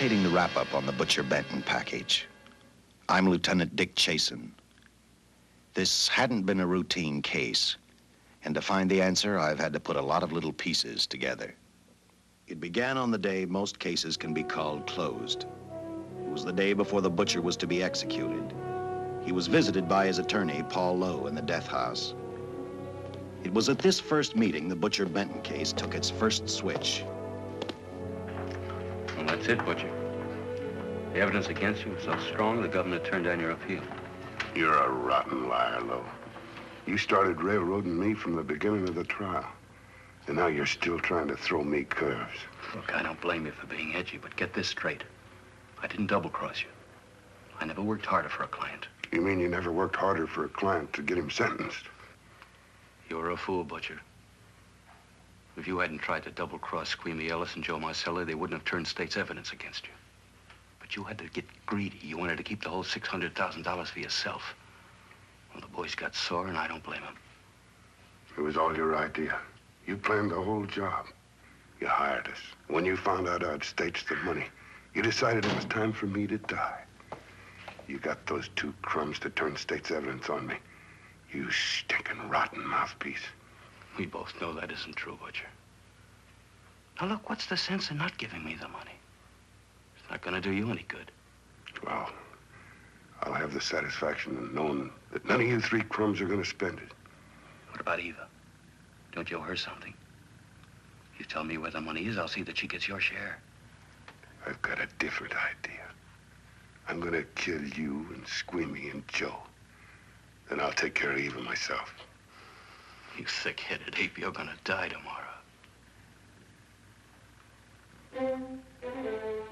imitating the wrap-up on the Butcher Benton package. I'm Lieutenant Dick Chasen. This hadn't been a routine case, and to find the answer, I've had to put a lot of little pieces together. It began on the day most cases can be called closed. It was the day before the butcher was to be executed. He was visited by his attorney, Paul Lowe, in the death house. It was at this first meeting the Butcher Benton case took its first switch. Well, that's it, Butcher. The evidence against you was so strong, the governor turned down your appeal. You're a rotten liar, Lowe. You started railroading me from the beginning of the trial. And now you're still trying to throw me curves. Look, I don't blame you for being edgy, but get this straight. I didn't double-cross you. I never worked harder for a client. You mean you never worked harder for a client to get him sentenced? You were a fool, Butcher. If you hadn't tried to double-cross Squeamy Ellis and Joe Marcelli, they wouldn't have turned state's evidence against you. But you had to get greedy. You wanted to keep the whole $600,000 for yourself. Well, the boys got sore, and I don't blame them. It was all your idea. You planned the whole job. You hired us. When you found out I'd staged the money, you decided it was time for me to die. You got those two crumbs to turn state's evidence on me. You stinking rotten mouthpiece. We both know that isn't true, Butcher. Now, look, what's the sense in not giving me the money? It's not gonna do you any good. Well, I'll have the satisfaction of knowing that none of you three crumbs are gonna spend it. What about Eva? Don't you owe her something? You tell me where the money is, I'll see that she gets your share. I've got a different idea. I'm gonna kill you and Squeamy and Joe. Then I'll take care of Eva myself. You thick-headed ape, you're gonna die tomorrow.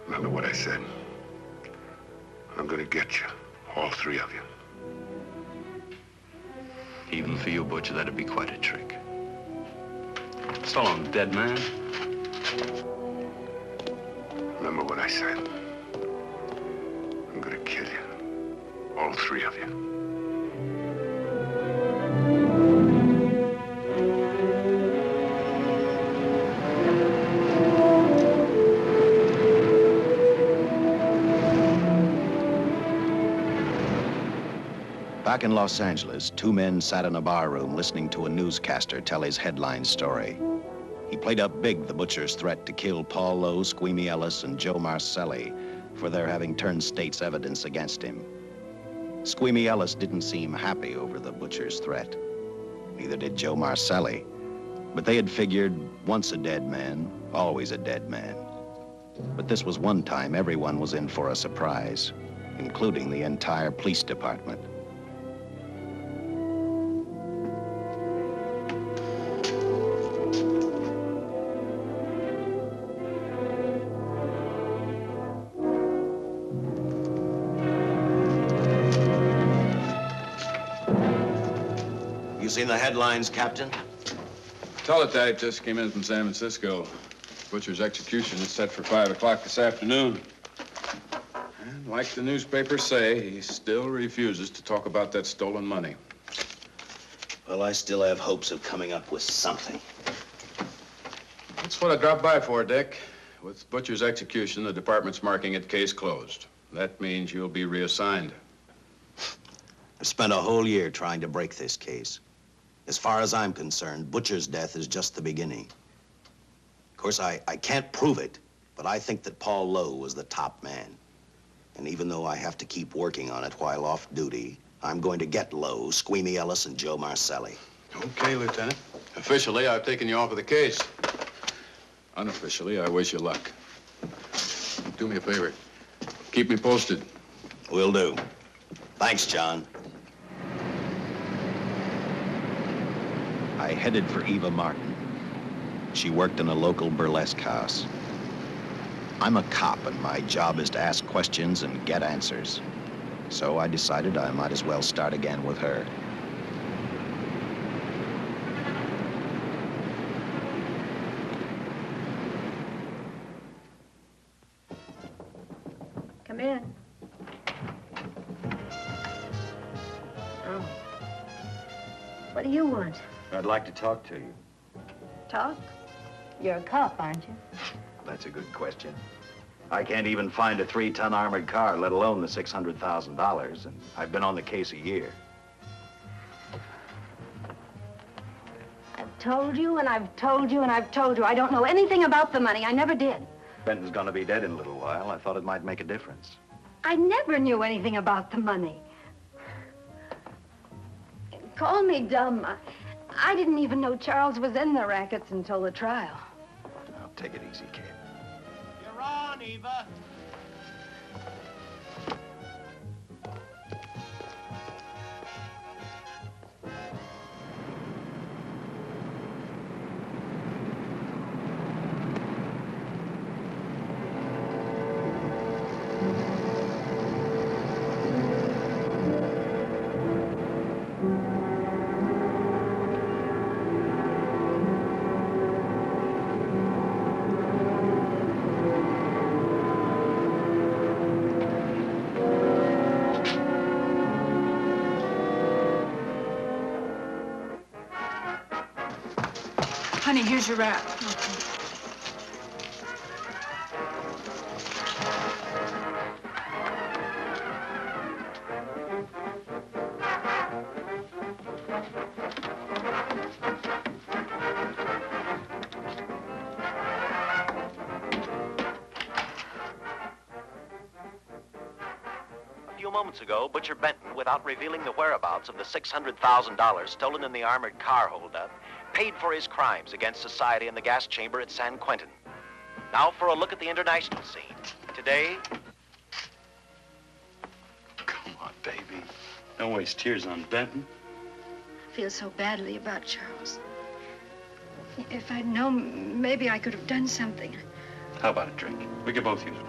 Remember what I said. I'm gonna get you, all three of you. Even for you, Butcher, that'd be quite a trick. So long, dead man. Remember what I said. I'm gonna kill you, all three of you. Back in Los Angeles, two men sat in a bar room listening to a newscaster tell his headline story. He played up big the butcher's threat to kill Paul Lowe, Squeamy Ellis, and Joe Marcelli for their having turned state's evidence against him. Squeamy Ellis didn't seem happy over the butcher's threat. Neither did Joe Marcelli. But they had figured, once a dead man, always a dead man. But this was one time everyone was in for a surprise, including the entire police department. Seen the headlines, Captain? Teletype just came in from San Francisco. Butcher's execution is set for 5 o'clock this afternoon. And like the newspapers say, he still refuses to talk about that stolen money. Well, I still have hopes of coming up with something. That's what I dropped by for, Dick. With Butcher's execution, the department's marking it case closed. That means you'll be reassigned. I've spent a whole year trying to break this case. As far as I'm concerned, Butcher's death is just the beginning. Of course, I can't prove it, but I think that Paul Lowe was the top man. And even though I have to keep working on it while off duty, I'm going to get Lowe, Squeamy Ellis, and Joe Marcelli. Okay, Lieutenant. Officially, I've taken you off of the case. Unofficially, I wish you luck. Do me a favor. Keep me posted. Will do. Thanks, John. I headed for Eva Martin. She worked in a local burlesque house. I'm a cop, and my job is to ask questions and get answers. So I decided I might as well start again with her. Come in. Oh. What do you want? I'd like to talk to you. Talk? You're a cop, aren't you? That's a good question. I can't even find a 3-ton armored car, let alone the $600,000, and I've been on the case a year. I've told you, and I've told you, and I've told you. I don't know anything about the money. I never did. Benton's gonna be dead in a little while. I thought it might make a difference. I never knew anything about the money. Call me dumb. I didn't even know Charles was in the rackets until the trial. Now, take it easy, kid. You're on, Eva. Honey, here's your wrap. A few moments ago, Butcher Benton, without revealing the whereabouts of the $600,000 stolen in the armored car holdup, paid for his crimes against society in the gas chamber at San Quentin. Now for a look at the international scene. Today... Come on, baby. Don't waste tears on Benton. I feel so badly about Charles. If I'd known, maybe I could have done something. How about a drink? We could both use one.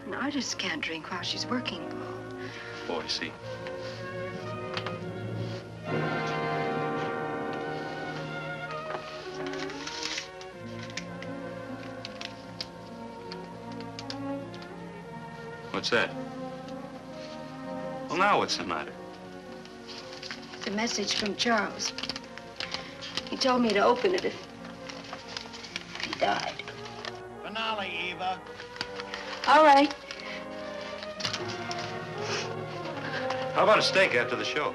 An artist can't drink while she's working, Paul. Boy, see. What's that? Well, now what's the matter? It's a message from Charles. He told me to open it if he died. Finale, Eva. All right. How about a steak after the show?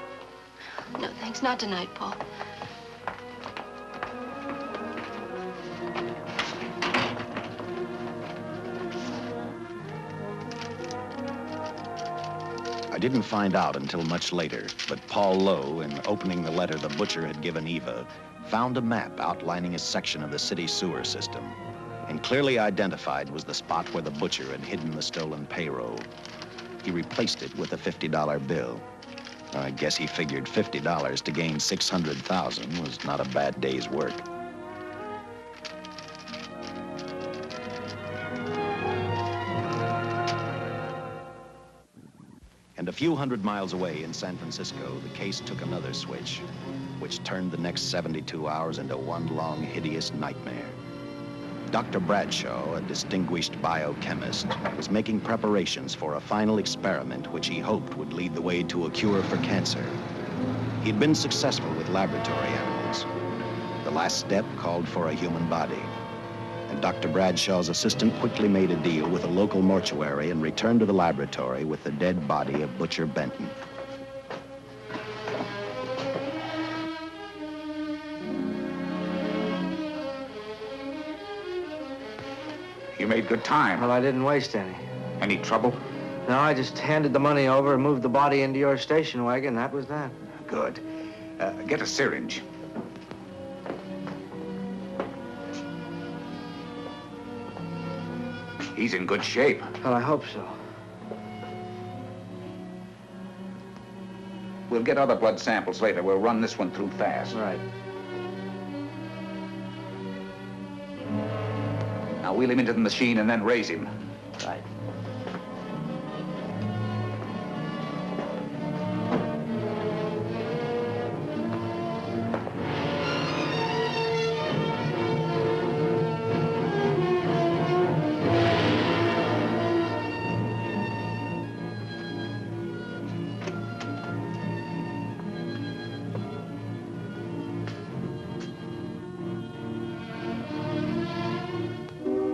No, thanks. Not tonight, Paul. I didn't find out until much later, but Paul Lowe, in opening the letter the butcher had given Eva, found a map outlining a section of the city sewer system, and clearly identified was the spot where the butcher had hidden the stolen payroll. He replaced it with a $50 bill. I guess he figured $50 to gain $600,000 was not a bad day's work. And a few hundred miles away in San Francisco, the case took another switch, which turned the next 72 hours into one long, hideous nightmare. Dr. Bradshaw, a distinguished biochemist, was making preparations for a final experiment which he hoped would lead the way to a cure for cancer. He'd been successful with laboratory animals. The last step called for a human body. And Dr. Bradshaw's assistant quickly made a deal with a local mortuary and returned to the laboratory with the dead body of Butcher Benton. You made good time. Well, I didn't waste any. Any trouble? No, I just handed the money over and moved the body into your station wagon. That was that. Good. Get a syringe. He's in good shape. Well, I hope so. We'll get other blood samples later. We'll run this one through fast. Right. Now wheel him into the machine and then raise him. Right.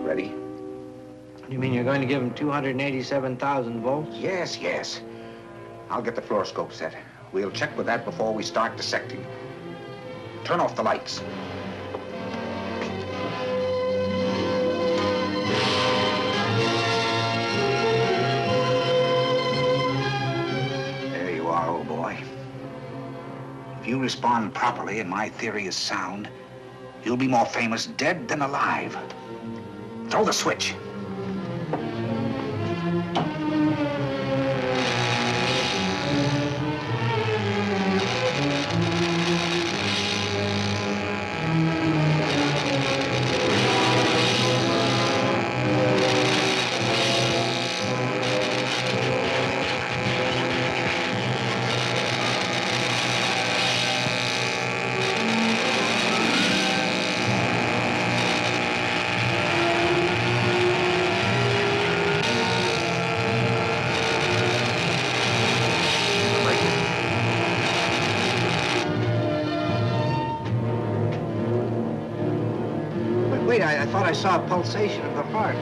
Ready? You mean you're going to give him 287,000 volts? Yes, yes. I'll get the fluoroscope set. We'll check with that before we start dissecting. Turn off the lights. There you are, old boy. If you respond properly and my theory is sound, you'll be more famous dead than alive. Throw the switch. Wait, I thought I saw a pulsation of the heart.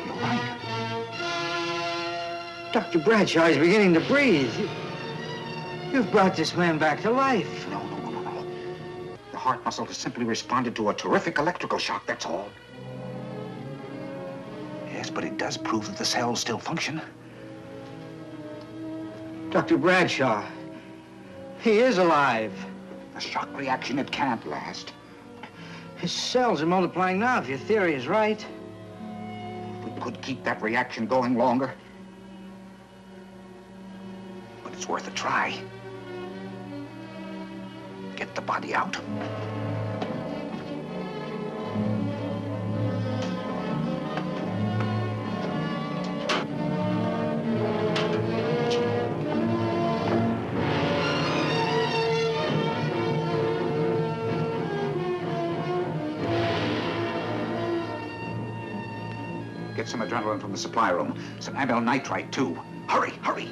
You're right. Dr. Bradshaw is beginning to breathe. You've brought this man back to life. No. The heart muscle has simply responded to a terrific electrical shock, that's all. Yes, but it does prove that the cells still function. Dr. Bradshaw, he is alive. A shock reaction, it can't last. His cells are multiplying now, if your theory is right. If we could keep that reaction going longer. But it's worth a try. Get the body out. Get some adrenaline from the supply room. Some amyl nitrite, too. Hurry, hurry.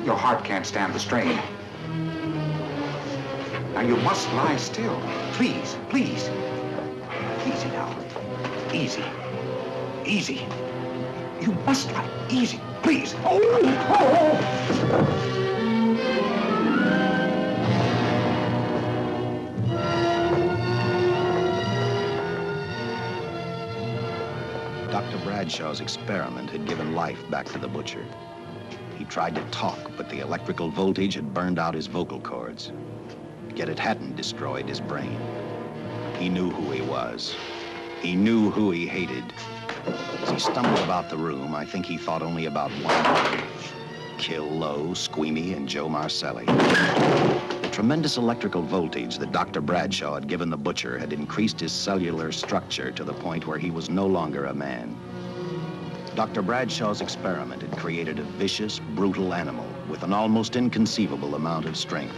Your heart can't stand the strain. Now, you must lie still. Please, please. Easy now. Easy. Easy. You must lie. Easy, please. Dr. Bradshaw's experiment had given life back to the butcher. He tried to talk, but the electrical voltage had burned out his vocal cords. Yet it hadn't destroyed his brain. He knew who he was. He knew who he hated. As he stumbled about the room, I think he thought only about one: kill Lowe, Squeamy, and Joe Marcelli. The tremendous electrical voltage that Dr. Bradshaw had given the butcher had increased his cellular structure to the point where he was no longer a man. Dr. Bradshaw's experiment had created a vicious, brutal animal with an almost inconceivable amount of strength.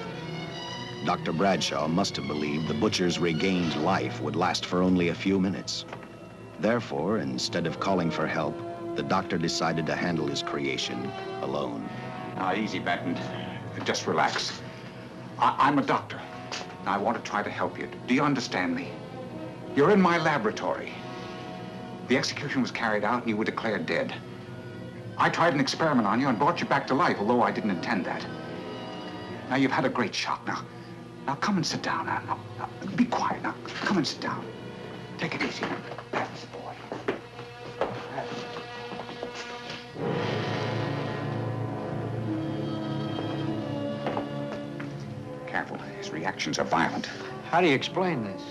Dr. Bradshaw must have believed the butcher's regained life would last for only a few minutes. Therefore, instead of calling for help, the doctor decided to handle his creation alone. Now, easy, Benton. Just relax. I'm a doctor. I want to try to help you. Do you understand me? You're in my laboratory. The execution was carried out and you were declared dead. I tried an experiment on you and brought you back to life, although I didn't intend that. Now, you've had a great shock. Now come and sit down. Now, be quiet. Now, come and sit down. Take it easy. That's the boy. Careful. His reactions are violent. How do you explain this?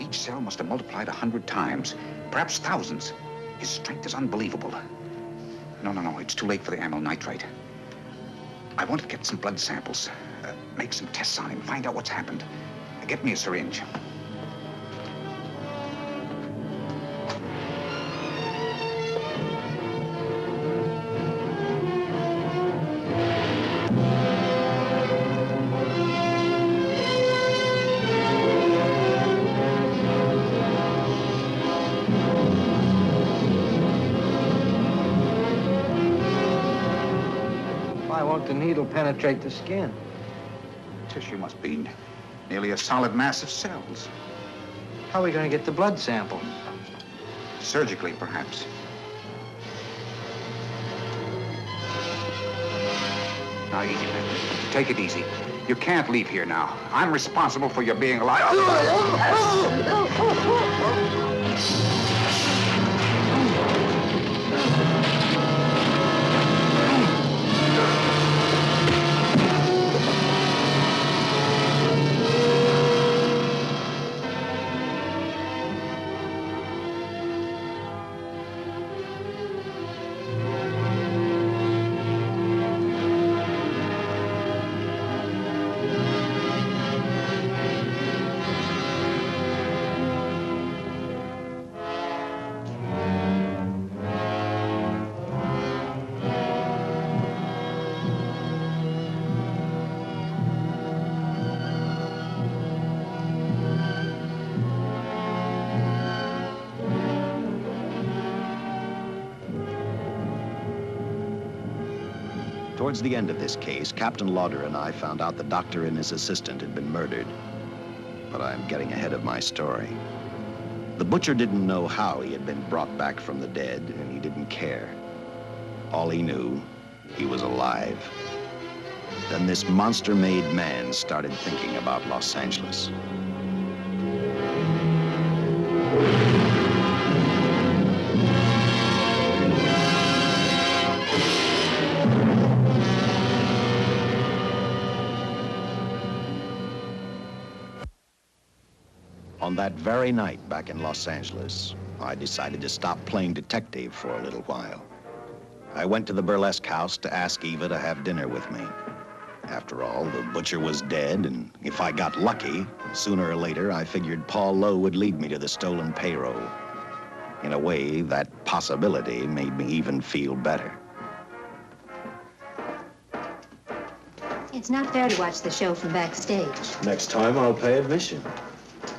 Each cell must have multiplied 100 times, perhaps thousands. His strength is unbelievable. No, it's too late for the amyl nitrite. I want to get some blood samples, make some tests on him, find out what's happened. Get me a syringe. Why won't the needle penetrate the skin? Tissue must be nearly a solid mass of cells. How are we going to get the blood sample? Surgically, perhaps. Now, easy, man. Take it easy. You can't leave here now. I'm responsible for your being alive. Towards the end of this case, Captain Lauder and I found out the doctor and his assistant had been murdered. But I'm getting ahead of my story. The butcher didn't know how he had been brought back from the dead, and he didn't care. All he knew, he was alive. Then this monster-made man started thinking about Los Angeles. On that very night back in Los Angeles, I decided to stop playing detective for a little while. I went to the burlesque house to ask Eva to have dinner with me. After all, the butcher was dead, and if I got lucky, sooner or later, I figured Paul Lowe would lead me to the stolen payroll. In a way, that possibility made me even feel better. It's not fair to watch the show from backstage. Next time, I'll pay admission.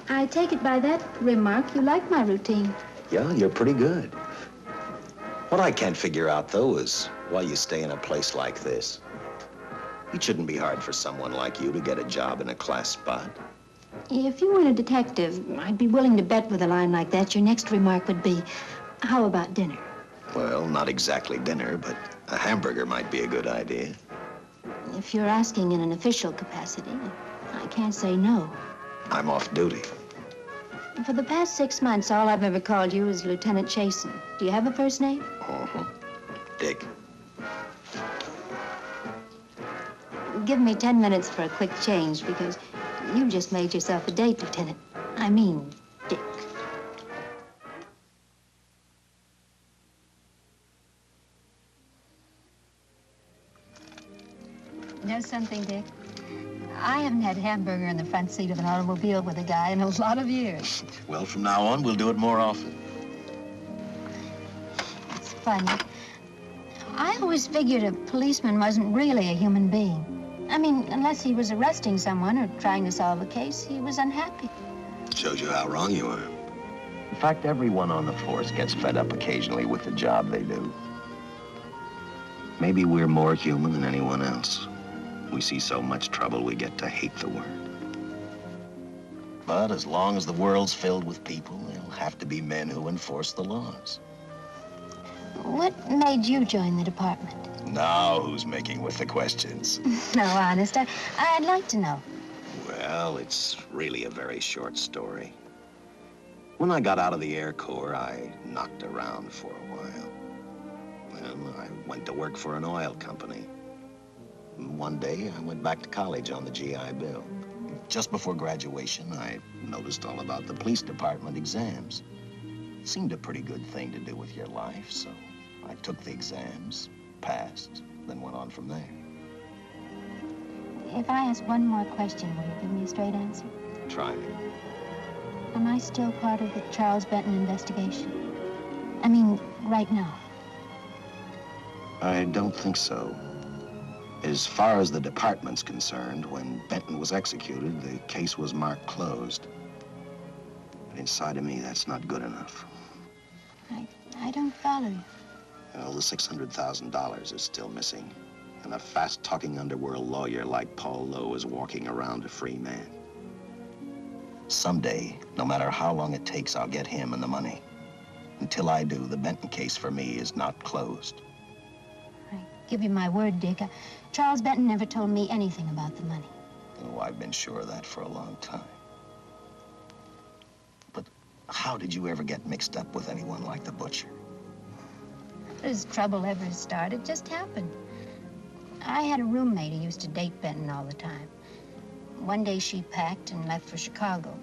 I take it by that remark you like my routine. Yeah, you're pretty good. What I can't figure out, though, is why you stay in a place like this. It shouldn't be hard for someone like you to get a job in a class spot. If you weren't a detective, I'd be willing to bet with a line like that your next remark would be, how about dinner? Well, not exactly dinner, but a hamburger might be a good idea. If you're asking in an official capacity, I can't say no. I'm off duty. For the past 6 months, all I've ever called you is Lieutenant Chasen. Do you have a first name? Uh-huh. Dick. Give me 10 minutes for a quick change, because you just made yourself a date, Lieutenant. I mean, Dick. You know something, Dick? I haven't had hamburger in the front seat of an automobile with a guy in a lot of years. Well, from now on, we'll do it more often. It's funny. I always figured a policeman wasn't really a human being. I mean, unless he was arresting someone or trying to solve a case, he was unhappy. Shows you how wrong you are. In fact, everyone on the force gets fed up occasionally with the job they do. Maybe we're more human than anyone else. We see so much trouble, we get to hate the word. But as long as the world's filled with people, there'll have to be men who enforce the laws. What made you join the department? Now who's making with the questions? No, honest, I'd like to know. Well, it's really a very short story. When I got out of the Air Corps, I knocked around for a while. Well, I went to work for an oil company. One day, I went back to college on the GI Bill. just before graduation, I noticed all about the police department exams. Seemed a pretty good thing to do with your life, so I took the exams, passed, then went on from there. If I ask one more question, will you give me a straight answer? Try me. Am I still part of the Charles Benton investigation? I mean, right now. I don't think so. As far as the department's concerned, when Benton was executed, the case was marked closed. But inside of me, that's not good enough. I don't follow you. Well, the $600,000 is still missing. And a fast-talking underworld lawyer like Paul Lowe is walking around a free man. Someday, no matter how long it takes, I'll get him and the money. Until I do, the Benton case for me is not closed. I give you my word, Dick. Charles Benton never told me anything about the money. Oh, I've been sure of that for a long time. But how did you ever get mixed up with anyone like the butcher? As trouble ever started, just happened. I had a roommate who used to date Benton all the time. One day she packed and left for Chicago.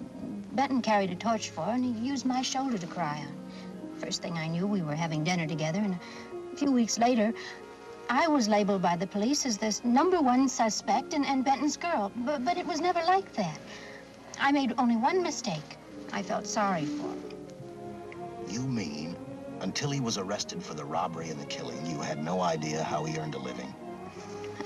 Benton carried a torch for her, and he used my shoulder to cry on. First thing I knew, we were having dinner together, and a few weeks later, I was labeled by the police as this #1 suspect and Benton's girl, but it was never like that. I made only one mistake. I felt sorry for him. You mean, until he was arrested for the robbery and the killing, you had no idea how he earned a living?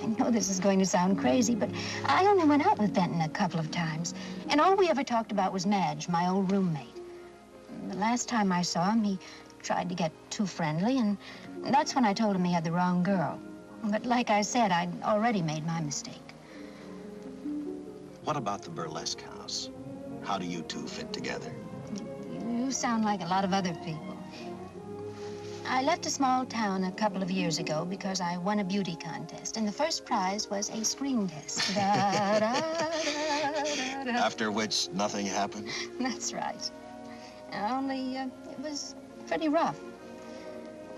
I know this is going to sound crazy, but I only went out with Benton a couple of times, and all we ever talked about was Madge, my old roommate. The last time I saw him, he tried to get too friendly, and that's when I told him he had the wrong girl. But like I said, I'd already made my mistake. What about the burlesque house? How do you two fit together? You sound like a lot of other people. I left a small town a couple of years ago because I won a beauty contest, and the first prize was a screen test. Da, da, da, da. After which, nothing happened? That's right. Only, it was pretty rough.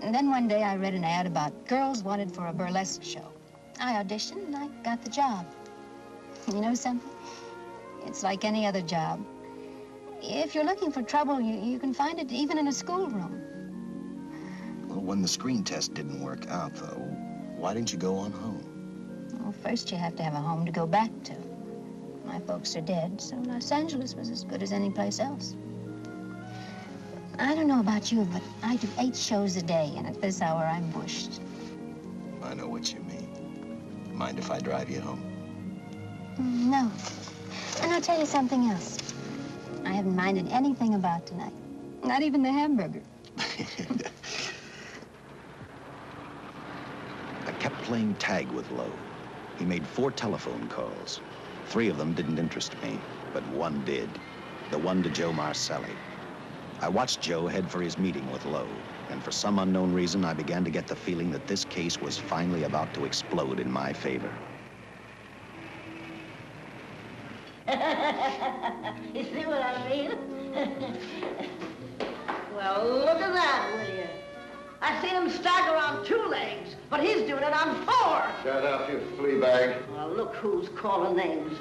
And then one day I read an ad about girls wanted for a burlesque show. I auditioned and I got the job. You know something? It's like any other job. If you're looking for trouble, you can find it even in a schoolroom. Well, when the screen test didn't work out, though, why didn't you go on home? Well, first you have to have a home to go back to. My folks are dead, so Los Angeles was as good as any place else. I don't know about you, but I do 8 shows a day, and at this hour, I'm bushed. I know what you mean. Mind if I drive you home? No. And I'll tell you something else. I haven't minded anything about tonight. Not even the hamburger. I kept playing tag with Lowe. He made 4 telephone calls. 3 of them didn't interest me, but one did. The one to Joe Marcelli. I watched Joe head for his meeting with Lowe, and for some unknown reason, I began to get the feeling that this case was finally about to explode in my favor. You see what I mean? Well, look at that, will you? I seen him stagger on 2 legs, but he's doing it on 4. Shut up, you flea bag. Well, look who's calling names.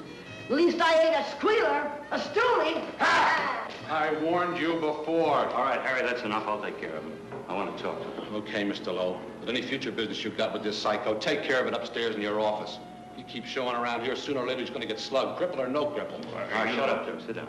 At least I ain't a squealer, a stoolie. Ha! I warned you before. All right, Harry, that's enough. I'll take care of him. I want to talk to him. Okay, Mr. Lowe. But any future business you've got with this psycho, take care of it upstairs in your office. If he keeps showing around here, sooner or later he's going to get slugged, cripple or no cripple. All right, shut up, Joe. Sit down.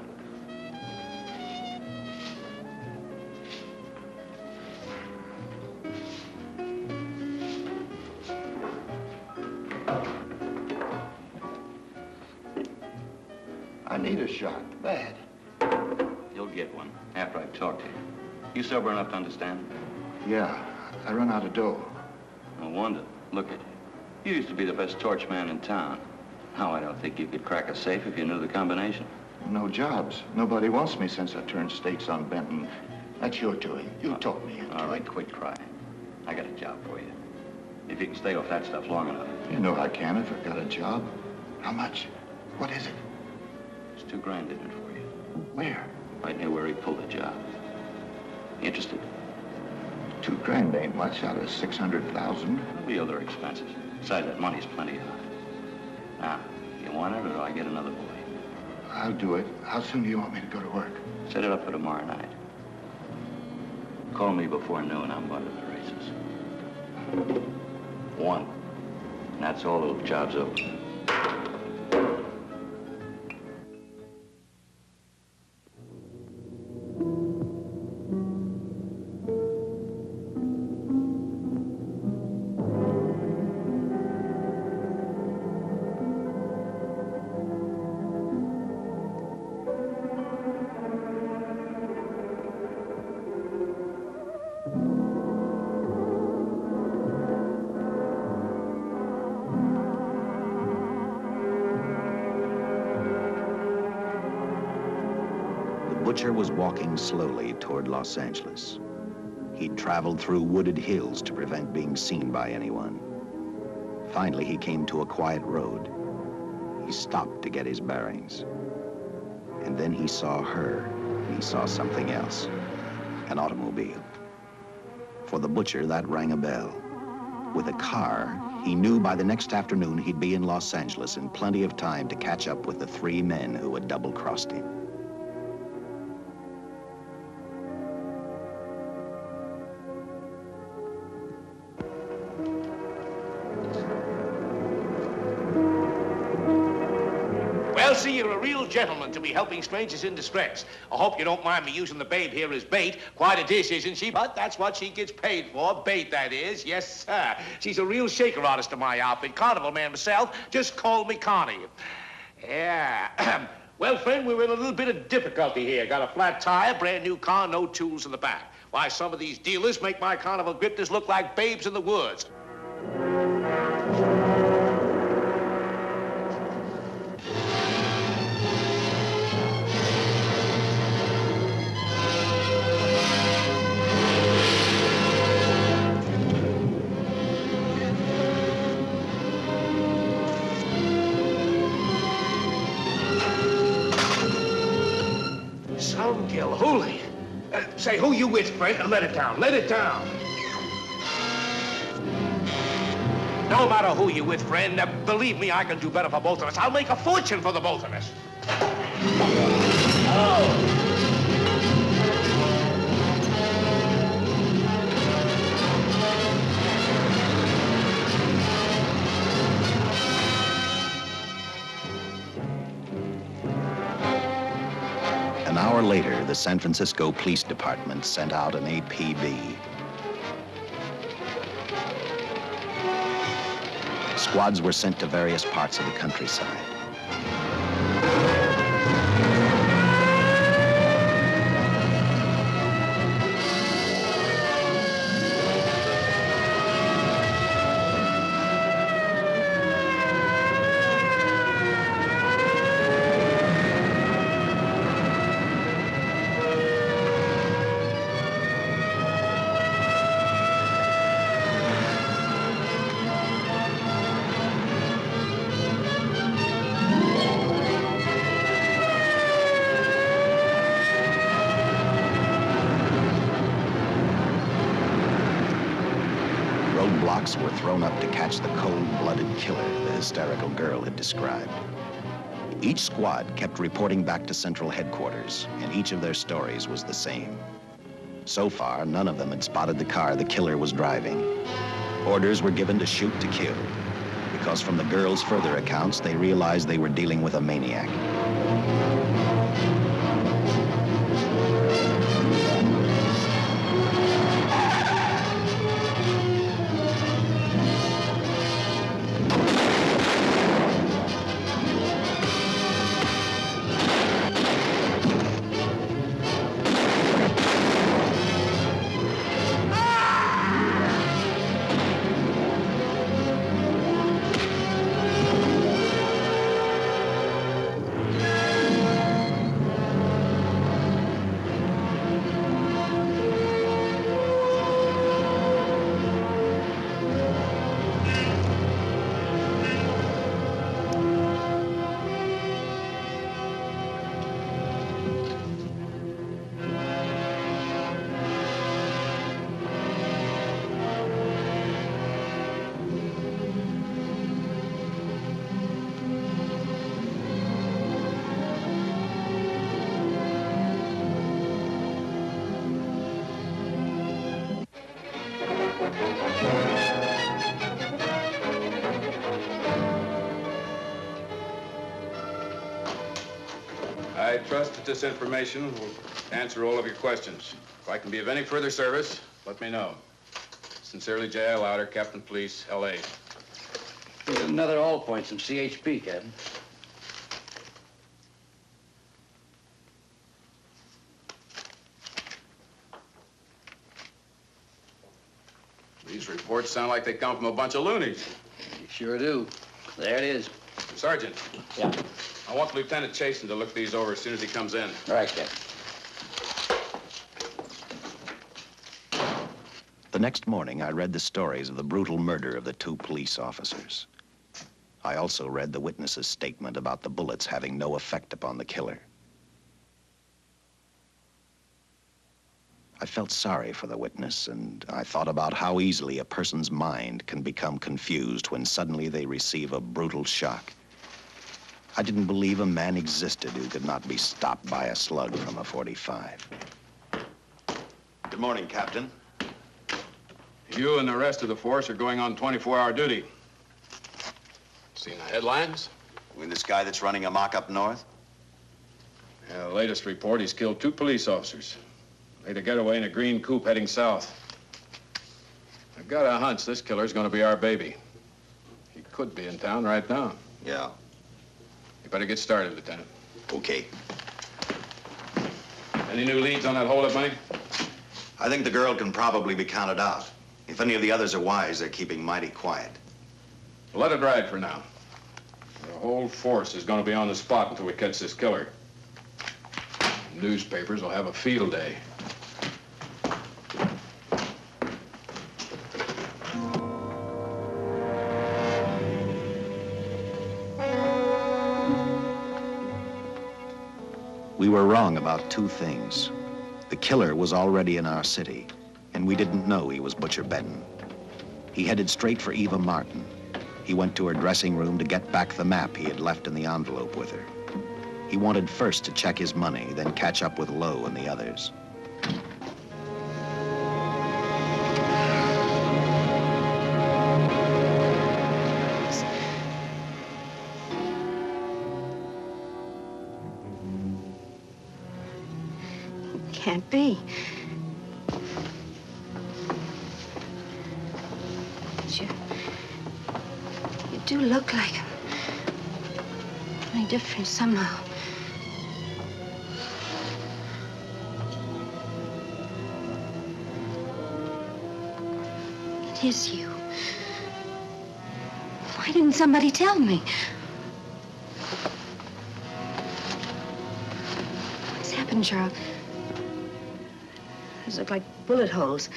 I need a shot, bad. You'll get one after I've talked to you. You sober enough to understand? Yeah, I run out of dough. No wonder. Look at you. You used to be the best torch man in town. Now I don't think you could crack a safe if you knew the combination. No jobs. Nobody wants me since I turned stakes on Benton. That's your doing. You taught me. All right, quit crying. I got a job for you. If you can stay off that stuff long enough. You know I can if I've got a job. How much? What is it? There's $2 grand in it for you. Where? Right near where he pulled the job. Interested? $2 grand ain't much out of 600,000. There'll be other expenses. Besides, that money's plenty of. Now, you want it or do I get another boy? I'll do it. How soon do you want me to go to work? Set it up for tomorrow night. Call me before noon. I'm going to the races. 1. And that's all. The job's over. The butcher was walking slowly toward Los Angeles. He'd traveled through wooded hills to prevent being seen by anyone. Finally, he came to a quiet road. He stopped to get his bearings. And then he saw her. He saw something else. An automobile. For the butcher, that rang a bell. With a car, he knew by the next afternoon he'd be in Los Angeles in plenty of time to catch up with the 3 men who had double-crossed him. Well, see, you're a real gentleman to be helping strangers in distress. I hope you don't mind me using the babe here as bait. Quite a dish, isn't she? But that's what she gets paid for. Bait, that is. Yes, sir. She's a real shaker artist of my outfit. Carnival man myself. Just call me Connie. Yeah. Well, friend, we're in a little bit of difficulty here. Got a flat tire, brand new car, no tools in the back. Why, some of these dealers make my carnival grifters look like babes in the woods. Holy. Say, who you with, friend? Let it down. Let it down. No matter who you with, friend, believe me, I can do better for both of us. I'll make a fortune for the both of us. Oh! An hour later, the San Francisco Police Department sent out an APB. Squads were sent to various parts of the countryside. Roadblocks were thrown up to catch the cold-blooded killer the hysterical girl had described. Each squad kept reporting back to Central Headquarters, and each of their stories was the same. So far, none of them had spotted the car the killer was driving. Orders were given to shoot to kill, because from the girls' further accounts, they realized they were dealing with a maniac. I trust that this information will answer all of your questions. If I can be of any further service, let me know. Sincerely, J.I. Louder, Captain Police, L.A. Here's another all points from CHP, Captain. These reports sound like they come from a bunch of loonies. You sure do. There it is. Sergeant. Yeah. I want Lieutenant Chasen to look these over as soon as he comes in. All right, Captain. The next morning, I read the stories of the brutal murder of the 2 police officers. I also read the witness's statement about the bullets having no effect upon the killer. I felt sorry for the witness, and I thought about how easily a person's mind can become confused when suddenly they receive a brutal shock. I didn't believe a man existed who could not be stopped by a slug from a .45. Good morning, Captain. You and the rest of the force are going on 24-hour duty. Seen the headlines? You mean this guy that's running amok up north? Yeah, the latest report, he's killed 2 police officers. Made a getaway in a green coupe heading south. I've got a hunch this killer's gonna be our baby. He could be in town right now. Yeah. You better get started, Lieutenant. Okay. Any new leads on that holdup money? I think the girl can probably be counted out. If any of the others are wise, they're keeping mighty quiet. Well, let it ride for now. The whole force is gonna be on the spot until we catch this killer. Newspapers will have a field day. We were wrong about 2 things. The killer was already in our city, and we didn't know he was Butcher Benton. He headed straight for Eva Martin. He went to her dressing room to get back the map he had left in the envelope with her. He wanted first to check his money, then catch up with Lowe and the others. Can't be. But you do look like him. Only different somehow. It is you. Why didn't somebody tell me? What's happened, Charles? Those look like bullet holes.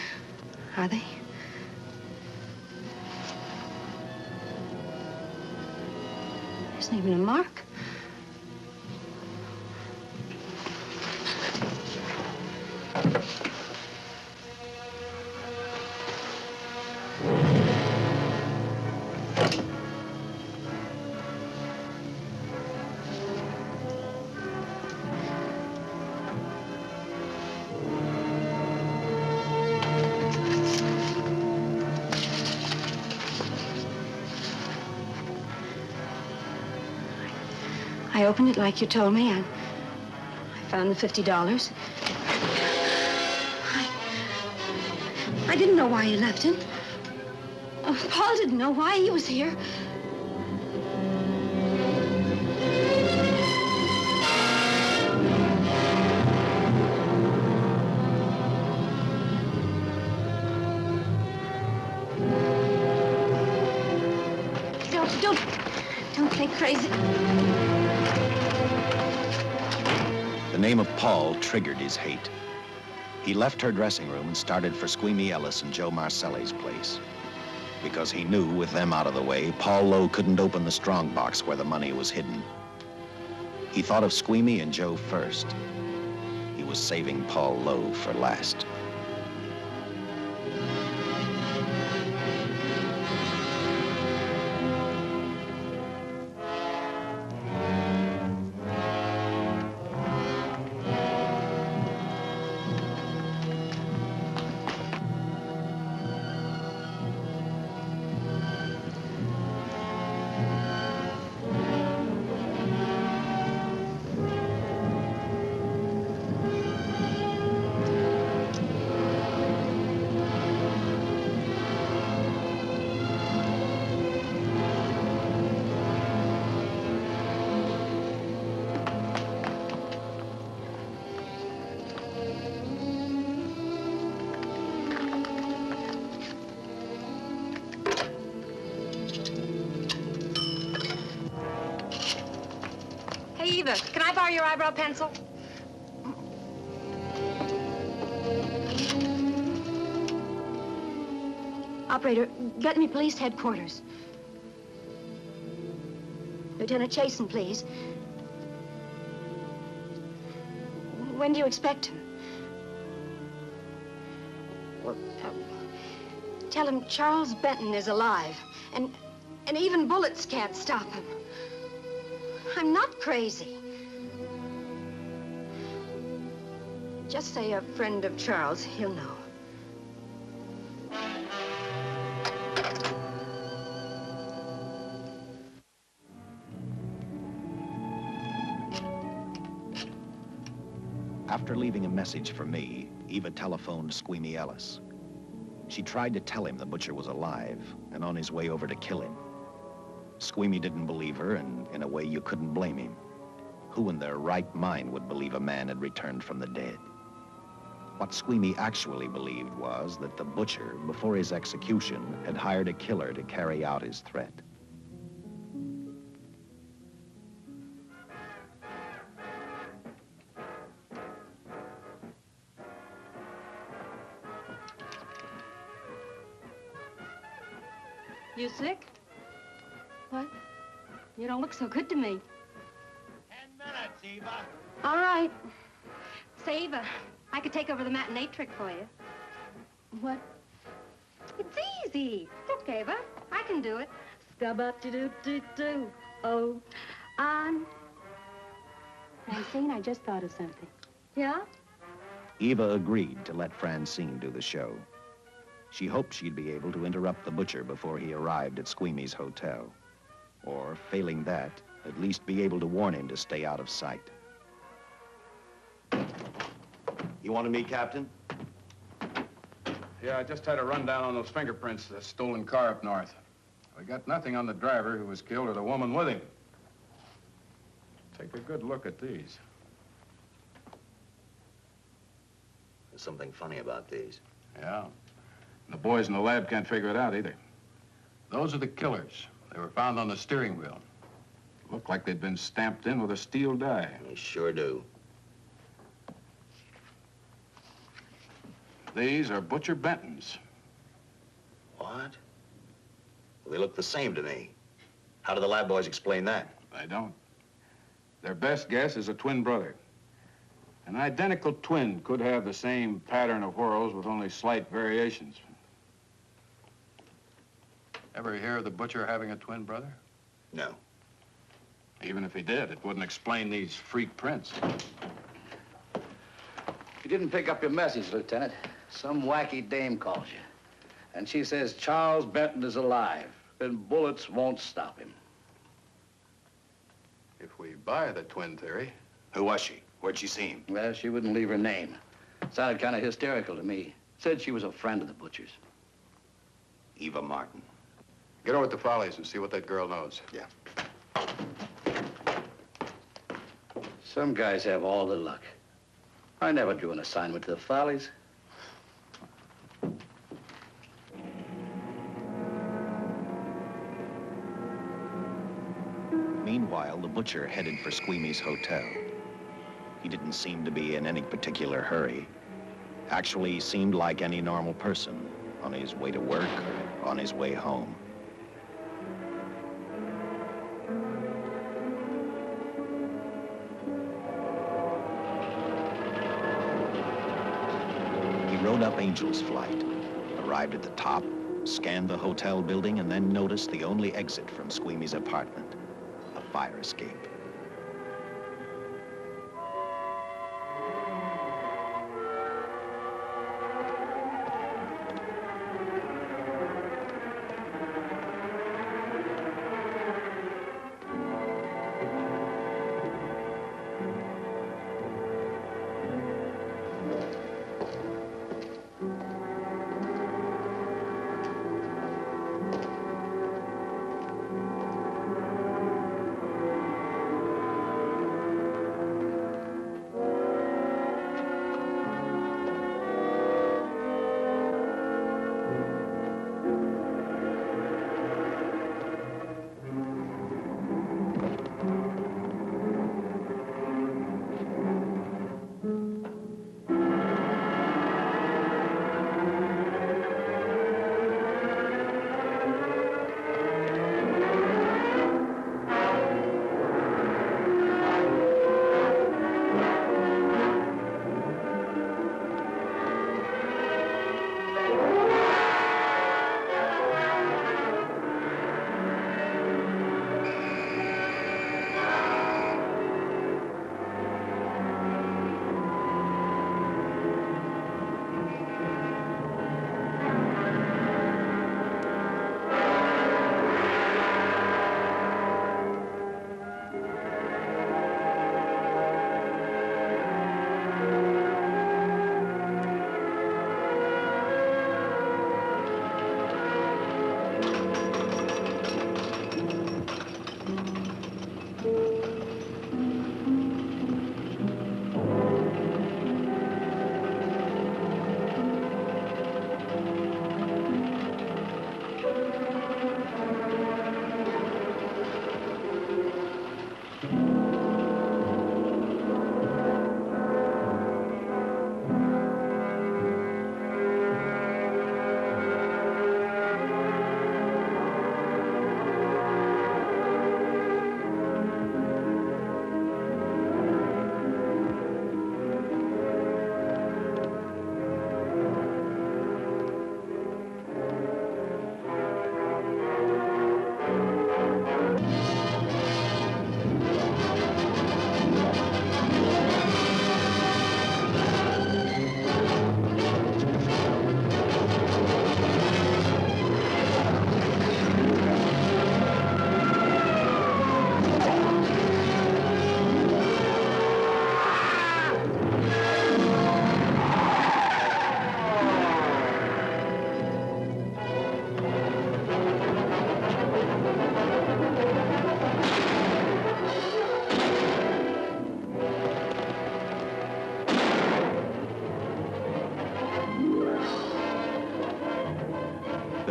Are they? There isn't even a mark. I opened it like you told me, and I found the $50. I didn't know why you left him. Paul didn't know why he was here. Don't get crazy. The name of Paul triggered his hate. He left her dressing room and started for Squeamy Ellis and Joe Marcelli's place. Because he knew, with them out of the way, Paul Lowe couldn't open the strongbox where the money was hidden. He thought of Squeamy and Joe first. He was saving Paul Lowe for last. Hey, Eva, can I borrow your eyebrow pencil? Operator, get me police headquarters. Lieutenant Chasen, please. When do you expect him? Well, tell him Charles Benton is alive, and even bullets can't stop him. I'm not crazy. Just say a friend of Charles, he'll know. After leaving a message for me, Eva telephoned Squeamy Ellis. She tried to tell him the butcher was alive and on his way over to kill him. Squeamy didn't believe her, and in a way you couldn't blame him. Who in their right mind would believe a man had returned from the dead? What Squeamy actually believed was that the butcher, before his execution, had hired a killer to carry out his threat. You sick? What? You don't look so good to me. 10 minutes, Eva. All right. Say, Eva, I could take over the matinee trick for you. What? It's easy. Look, Eva, I can do it. Scabba-doo-doo-doo. Oh, Francine, I just thought of something. Yeah? Eva agreed to let Francine do the show. She hoped she'd be able to interrupt the butcher before he arrived at Squeamy's hotel. Or, failing that, at least be able to warn him to stay out of sight. You wanted me, Captain? Yeah, I just had a rundown on those fingerprints of the stolen car up north. We got nothing on the driver who was killed or the woman with him. Take a good look at these. There's something funny about these. Yeah. The boys in the lab can't figure it out either. Those are the killers. They were found on the steering wheel. Looked like they'd been stamped in with a steel die. They sure do. These are Butcher Benton's. What? Well, they look the same to me. How do the lab boys explain that? They don't. Their best guess is a twin brother. An identical twin could have the same pattern of whorls with only slight variations. Ever hear of the butcher having a twin brother? No. Even if he did, it wouldn't explain these freak prints. You didn't pick up your message, Lieutenant. Some wacky dame calls you. And she says Charles Benton is alive, and bullets won't stop him. If we buy the twin theory... Who was she? Where'd she see him? Well, she wouldn't leave her name. Sounded kind of hysterical to me. Said she was a friend of the butcher's. Eva Martin. Get over at the Follies and see what that girl knows. Yeah. Some guys have all the luck. I never drew an assignment to the Follies. Meanwhile, the butcher headed for Squeamy's hotel. He didn't seem to be in any particular hurry. Actually, he seemed like any normal person, on his way to work or on his way home. He rode up Angel's Flight, arrived at the top, scanned the hotel building, and then noticed the only exit from Squeamy's apartment, a fire escape.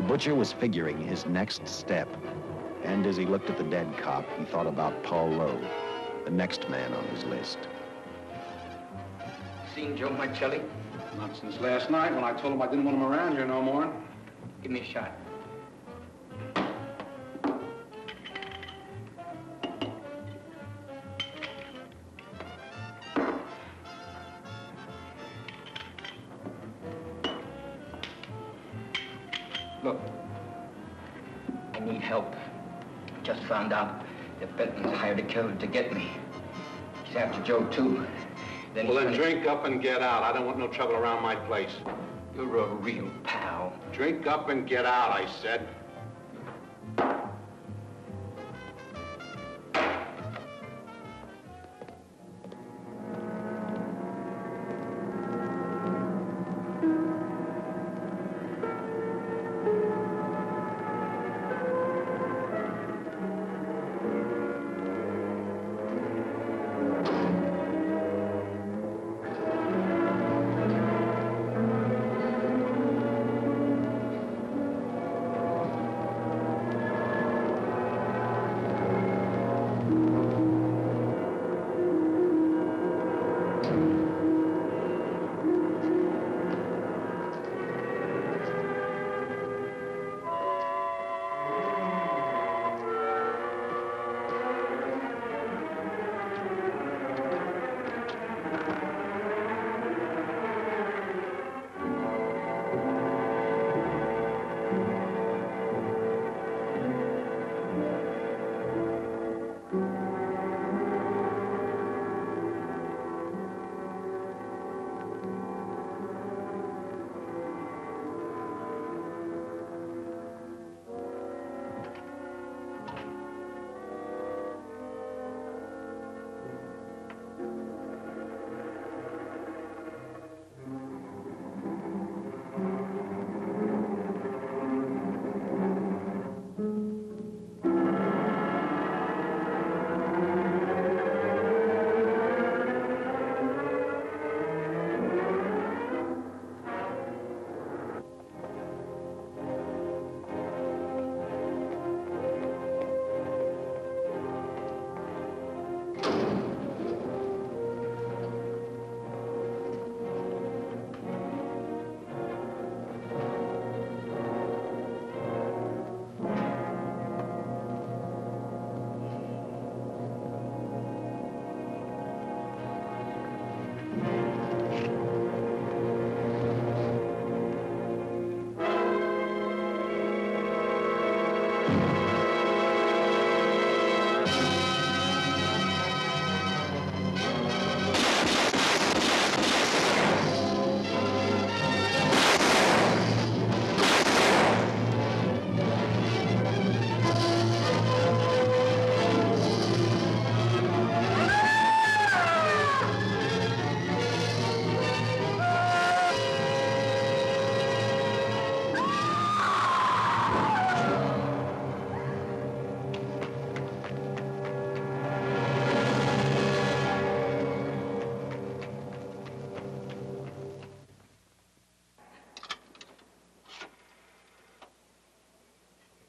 Butcher was figuring his next step. And as he looked at the dead cop, he thought about Paul Lowe, the next man on his list. Seen Joe Marcelli? Not since last night when I told him I didn't want him around here no more. Give me a shot. Look, I need help. Just found out that Benton's hired a killer to get me. He's after Joe, too. Well, then drink up and get out. I don't want no trouble around my place. You're a real pal. Drink up and get out, I said.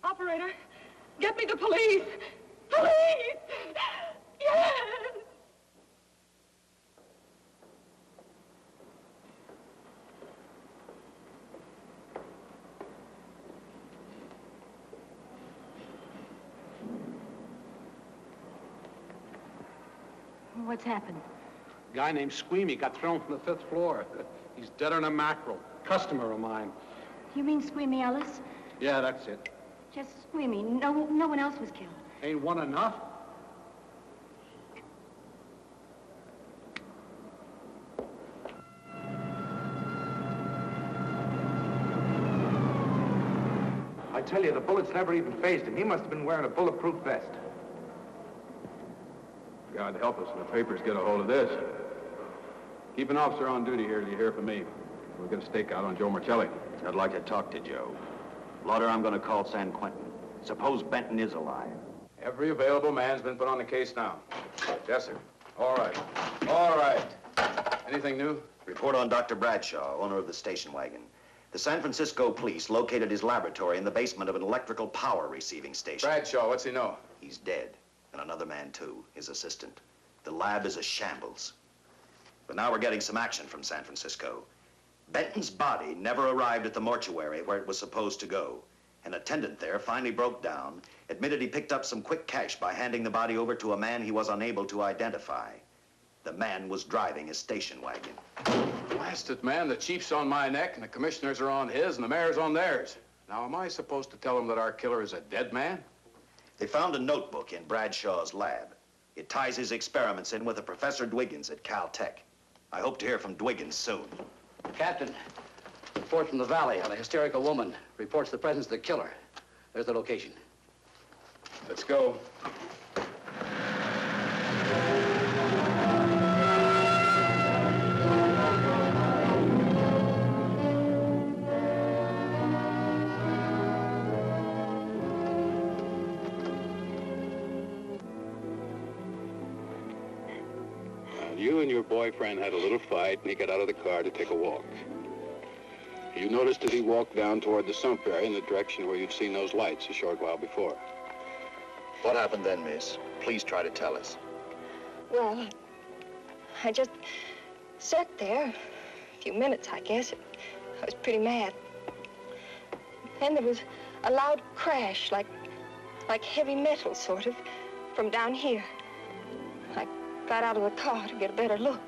Operator, get me the police! Police! Yes! What's happened? A guy named Squeamy got thrown from the 5th floor. He's deader than a mackerel. Customer of mine. You mean Squeamy Ellis? Yeah, that's it. Just Squeamy. No one else was killed. Ain't one enough? I tell you, the bullets never even phased him. He must have been wearing a bulletproof vest. God help us when the papers get a hold of this. Keep an officer on duty here till you hear from me. We'll get a stakeout on Joe Marcelli. I'd like to talk to Joe. Lauder, I'm going to call San Quentin. Suppose Benton is alive. Every available man's been put on the case now. Yes, sir. All right. All right. Anything new? Report on Dr. Bradshaw, owner of the station wagon. The San Francisco police located his laboratory in the basement of an electrical power receiving station. Bradshaw, what's he know? He's dead. And another man, too, his assistant. The lab is a shambles. But now we're getting some action from San Francisco. Benton's body never arrived at the mortuary where it was supposed to go. An attendant there finally broke down, admitted he picked up some quick cash by handing the body over to a man he was unable to identify. The man was driving a station wagon. Blast it, man. The chief's on my neck, and the commissioners are on his, and the mayor's on theirs. Now, am I supposed to tell them that our killer is a dead man? They found a notebook in Bradshaw's lab. It ties his experiments in with a Professor Dwiggins at Caltech. I hope to hear from Dwiggins soon. Captain, report from the valley on a hysterical woman. Reports the presence of the killer. There's the location. Let's go. You and your boyfriend had a little fight, and he got out of the car to take a walk. You noticed that he walked down toward the sump area in the direction where you'd seen those lights a short while before. What happened then, miss? Please try to tell us. Well, I just sat there a few minutes, I guess. I was pretty mad. Then there was a loud crash, like heavy metal, sort of, from down here. I got out of the car to get a better look.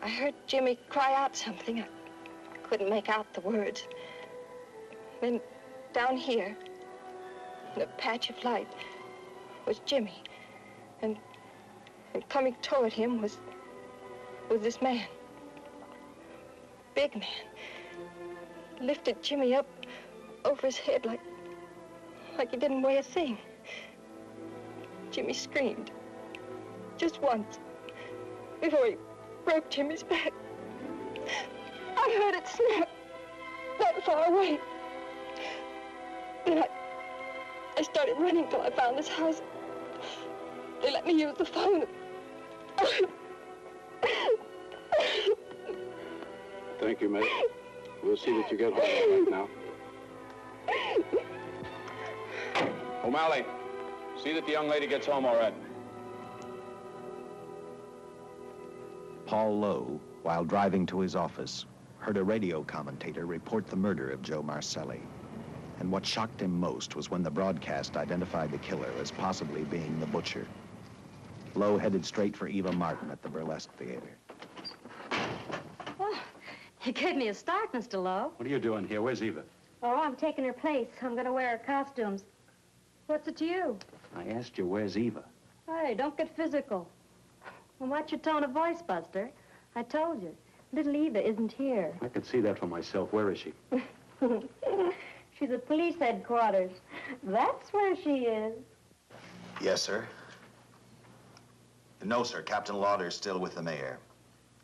I heard Jimmy cry out something. I couldn't make out the words. Then down here, in a patch of light, was Jimmy. And coming toward him was this man. Big man. Lifted Jimmy up over his head like he didn't weigh a thing. Jimmy screamed. Just once, before he broke Jimmy's back. I heard it snap, that far away. Then I started running till I found this house. They let me use the phone. Thank you, mate. We'll see that you get home now. O'Malley, see that the young lady gets home all right. Paul Lowe, while driving to his office, heard a radio commentator report the murder of Joe Marcelli. And what shocked him most was when the broadcast identified the killer as possibly being the butcher. Lowe headed straight for Eva Martin at the Burlesque Theater. Oh, you gave me a start, Mr. Lowe. What are you doing here? Where's Eva? Oh, I'm taking her place. I'm going to wear her costumes. What's it to you? I asked you, where's Eva? Hey, don't get physical. Well, watch your tone of voice, Buster. I told you. Little Eva isn't here. I could see that for myself. Where is she? She's at police headquarters. That's where she is. Yes, sir. No, sir. Captain Lauder's still with the mayor.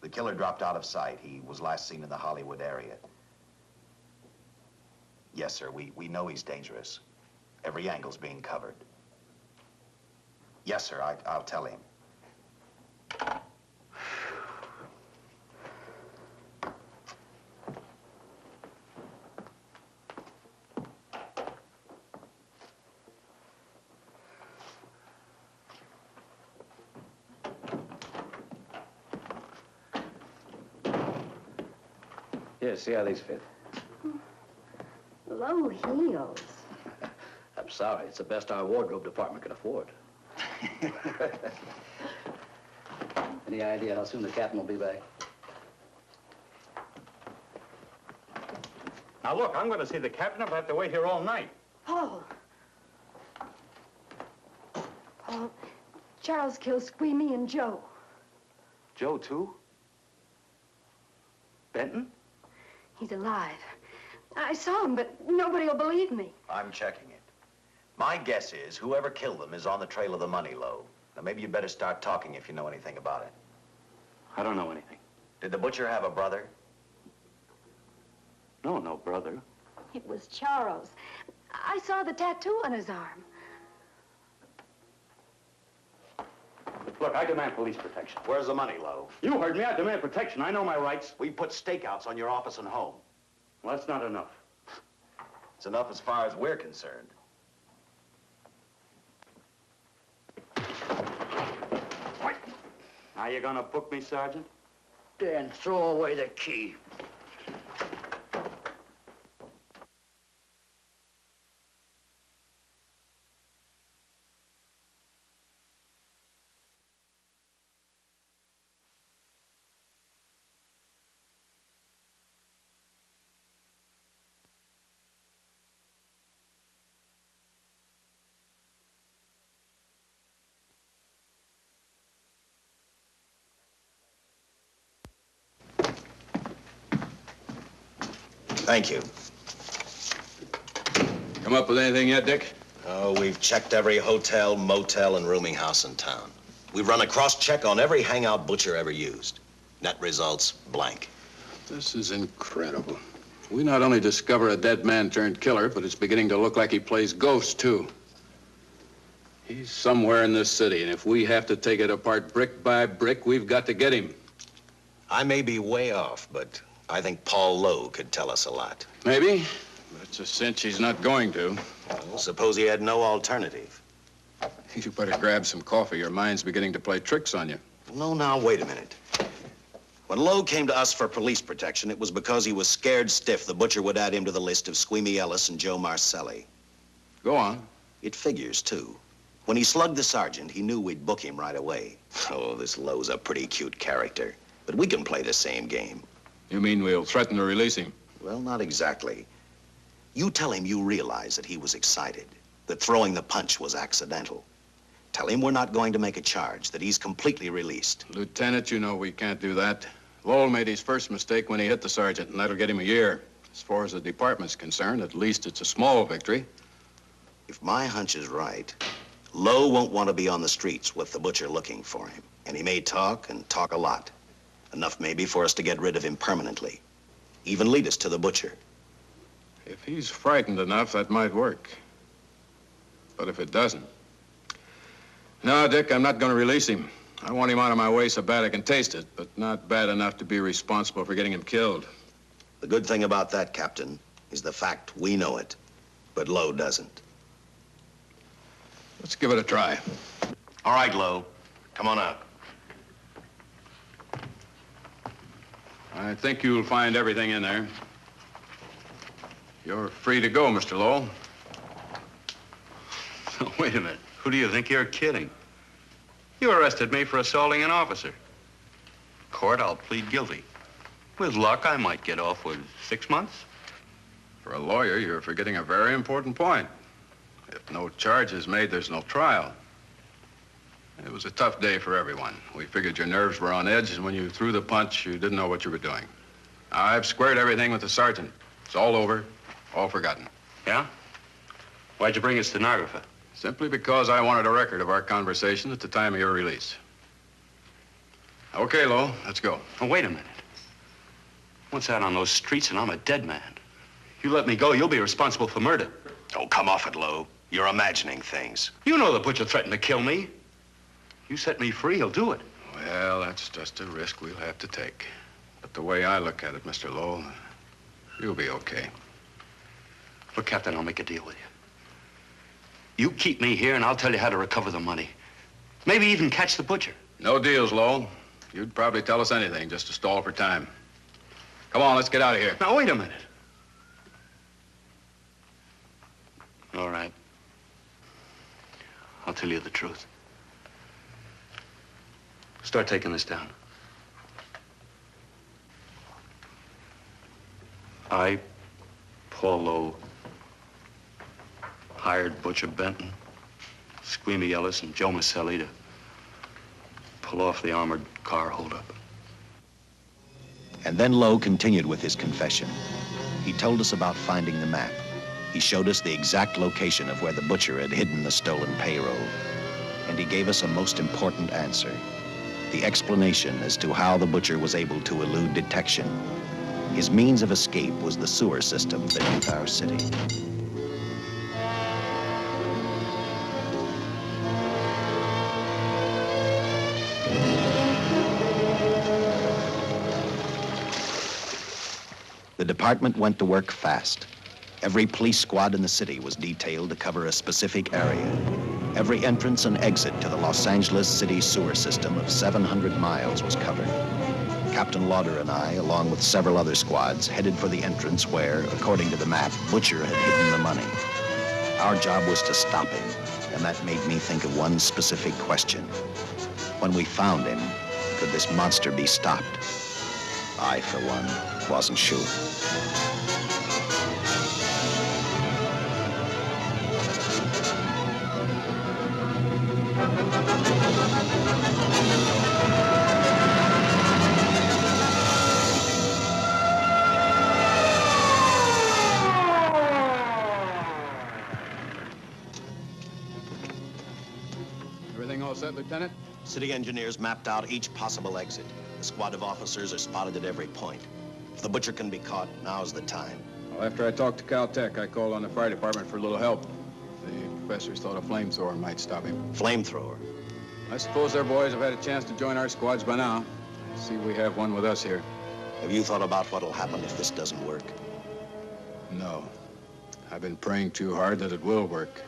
The killer dropped out of sight. He was last seen in the Hollywood area. Yes, sir. We know he's dangerous. Every angle's being covered. Yes, sir. I'll tell him. Here, see how these fit. Low heels. I'm sorry. It's the best our wardrobe department can afford. Any idea how soon the captain will be back? Now, look, I'm going to see the captain. I'll have to wait here all night. Paul. Paul, Charles killed Squeamy and Joe. Joe, too? Benton? He's alive. I saw him, but nobody will believe me. I'm checking it. My guess is whoever killed them is on the trail of the money, Lowe. Now, maybe you'd better start talking if you know anything about it. I don't know anything. Did the butcher have a brother? No, no brother. It was Charles. I saw the tattoo on his arm. Look, I demand police protection. Where's the money, Lowe? You heard me. I demand protection. I know my rights. We put stakeouts on your office and home. Well, that's not enough. It's enough as far as we're concerned. Now you gonna book me, Sergeant? Then throw away the key. Thank you. Come up with anything yet, Dick? Oh, we've checked every hotel, motel, and rooming house in town. We've run a cross-check on every hangout Butcher ever used. Net results, blank. This is incredible. We not only discover a dead man turned killer, but it's beginning to look like he plays ghosts, too. He's somewhere in this city, and if we have to take it apart brick by brick, we've got to get him. I may be way off, but I think Paul Lowe could tell us a lot. Maybe, but it's a cinch he's not going to. Well, suppose he had no alternative. You better grab some coffee. Your mind's beginning to play tricks on you. No, now, wait a minute. When Lowe came to us for police protection, it was because he was scared stiff the Butcher would add him to the list of Squeamy Ellis and Joe Marcelli. Go on. It figures, too. When he slugged the sergeant, he knew we'd book him right away. Oh, this Lowe's a pretty cute character. But we can play the same game. You mean we'll threaten to release him? Well, not exactly. You tell him you realize that he was excited, that throwing the punch was accidental. Tell him we're not going to make a charge, that he's completely released. Lieutenant, you know we can't do that. Lowell made his first mistake when he hit the sergeant, and that'll get him a year. As far as the department's concerned, at least it's a small victory. If my hunch is right, Lowe won't want to be on the streets with the Butcher looking for him. And he may talk, and talk a lot. Enough maybe for us to get rid of him permanently. Even lead us to the Butcher. If he's frightened enough, that might work. But if it doesn't... No, Dick, I'm not going to release him. I want him out of my way so bad I can taste it, but not bad enough to be responsible for getting him killed. The good thing about that, Captain, is the fact we know it, but Lowe doesn't. Let's give it a try. All right, Lowe. Come on out. I think you'll find everything in there. You're free to go, Mr. Lowell. Wait a minute. Who do you think you're kidding? You arrested me for assaulting an officer. Court, I'll plead guilty. With luck, I might get off with 6 months. For a lawyer, you're forgetting a very important point. If no charge is made, there's no trial. It was a tough day for everyone. We figured your nerves were on edge, and when you threw the punch, you didn't know what you were doing. I've squared everything with the sergeant. It's all over, all forgotten. Yeah? Why'd you bring a stenographer? Simply because I wanted a record of our conversation at the time of your release. Okay, Lowell, let's go. Oh, wait a minute. Once out on those streets and I'm a dead man. You let me go, you'll be responsible for murder. Oh, come off it, Lowe. You're imagining things. You know the Butcher threatened to kill me. You set me free, he'll do it. Well, that's just a risk we'll have to take. But the way I look at it, Mr. Lowell, you'll be okay. Look, Captain, I'll make a deal with you. You keep me here, and I'll tell you how to recover the money. Maybe even catch the Butcher. No deals, Lowell. You'd probably tell us anything just to stall for time. Come on, let's get out of here. Now, wait a minute. All right. I'll tell you the truth. Start taking this down. I, Paul Lowe, hired Butcher Benton, Squeamy Ellis, and Joe Marcelli to pull off the armored car holdup. And then Lowe continued with his confession. He told us about finding the map. He showed us the exact location of where the Butcher had hidden the stolen payroll. And he gave us a most important answer. The explanation as to how the Butcher was able to elude detection. His means of escape was the sewer system beneath our city. The department went to work fast. Every police squad in the city was detailed to cover a specific area. Every entrance and exit to the Los Angeles city sewer system of 700 miles was covered. Captain Lauder and I, along with several other squads, headed for the entrance where, according to the map, Butcher had hidden the money. Our job was to stop him, and that made me think of one specific question. When we found him, could this monster be stopped? I, for one, wasn't sure. Everything all set, Lieutenant? City engineers mapped out each possible exit. The squad of officers are spotted at every point. If the Butcher can be caught, now's the time. Well, after I talked to Caltech, I called on the fire department for a little help. The professors thought a flamethrower might stop him. Flamethrower? I suppose their boys have had a chance to join our squads by now. I see we have one with us here. Have you thought about what'll happen if this doesn't work? No. I've been praying too hard that it will work.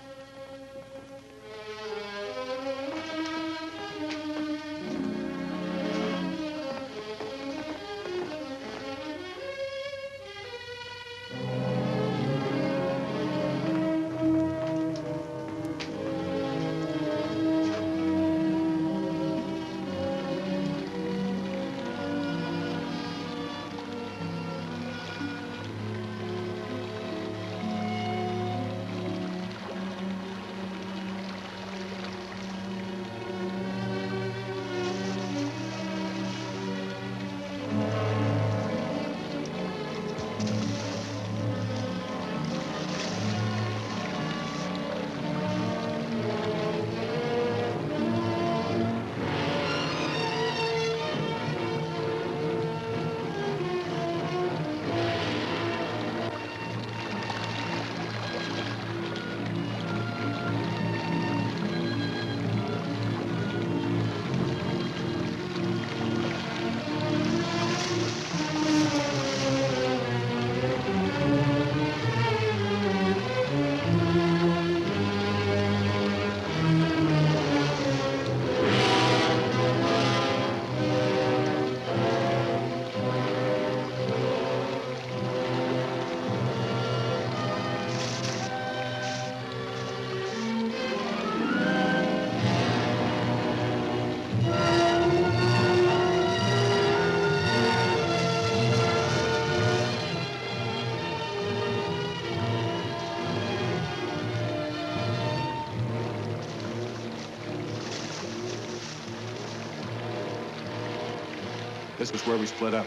This is where we split up.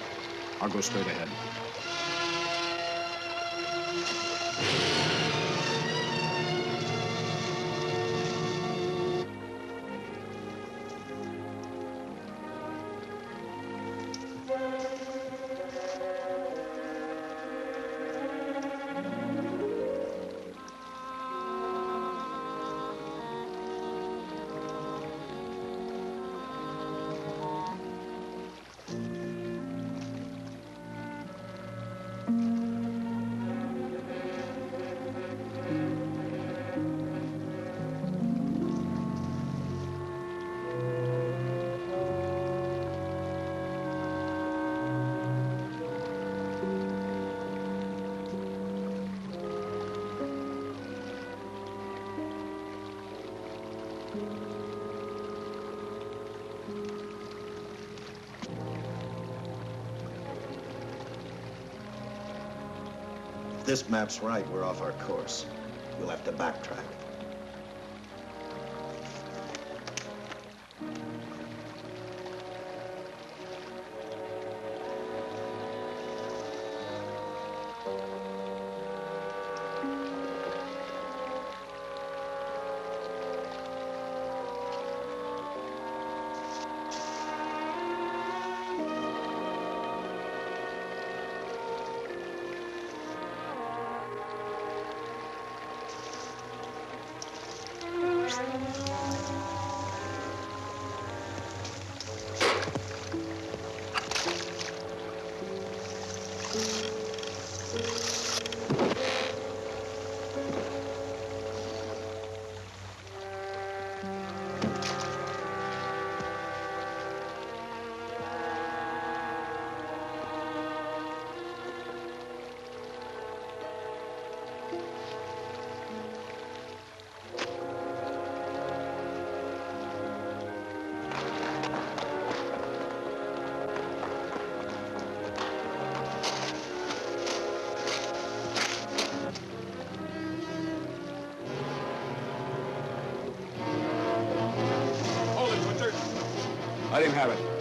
I'll go straight ahead. If this map's right, we're off our course. We'll have to backtrack. Let him have it.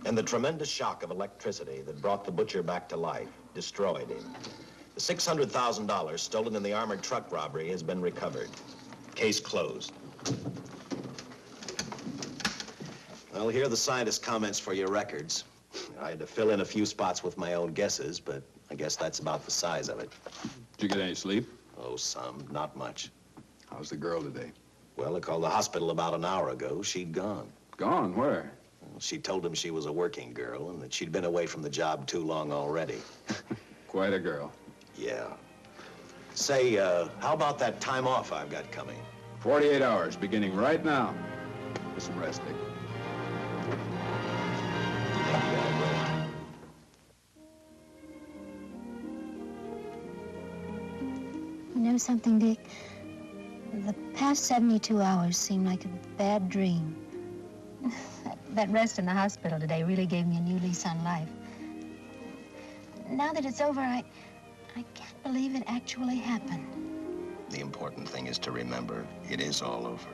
And the tremendous shock of electricity that brought the butcher back to life destroyed him. The $600,000 stolen in the armored truck robbery has been recovered. Case closed. Well, here are the scientist's comments for your records. I had to fill in a few spots with my own guesses, but I guess that's about the size of it. Did you get any sleep? Oh, some. Not much. How's the girl today? Well, I called the hospital about an hour ago. She'd gone. Gone? Where? Well, she told him she was a working girl and that she'd been away from the job too long already. Quite a girl. Yeah. Say, how about that time off I've got coming? 48 hours, beginning right now. Get some rest, Dick. know something, Dick? The past 72 hours seem like a bad dream. That rest in the hospital today really gave me a new lease on life. Now that it's over, I can't believe it actually happened. The important thing is to remember it is all over.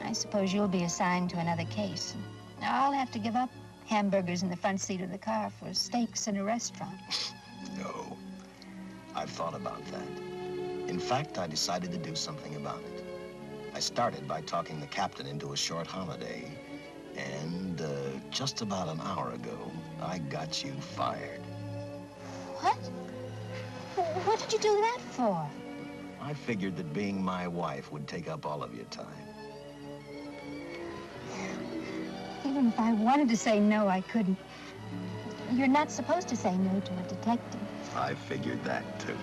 I suppose you'll be assigned to another case. Now, I'll have to give up hamburgers in the front seat of the car for steaks in a restaurant. No, I've thought about that. In fact, I decided to do something about it. I started by talking the captain into a short holiday, and just about an hour ago, I got you fired. What? What did you do that for? I figured that being my wife would take up all of your time. Even if I wanted to say no, I couldn't. You're not supposed to say no to a detective. I figured that, too.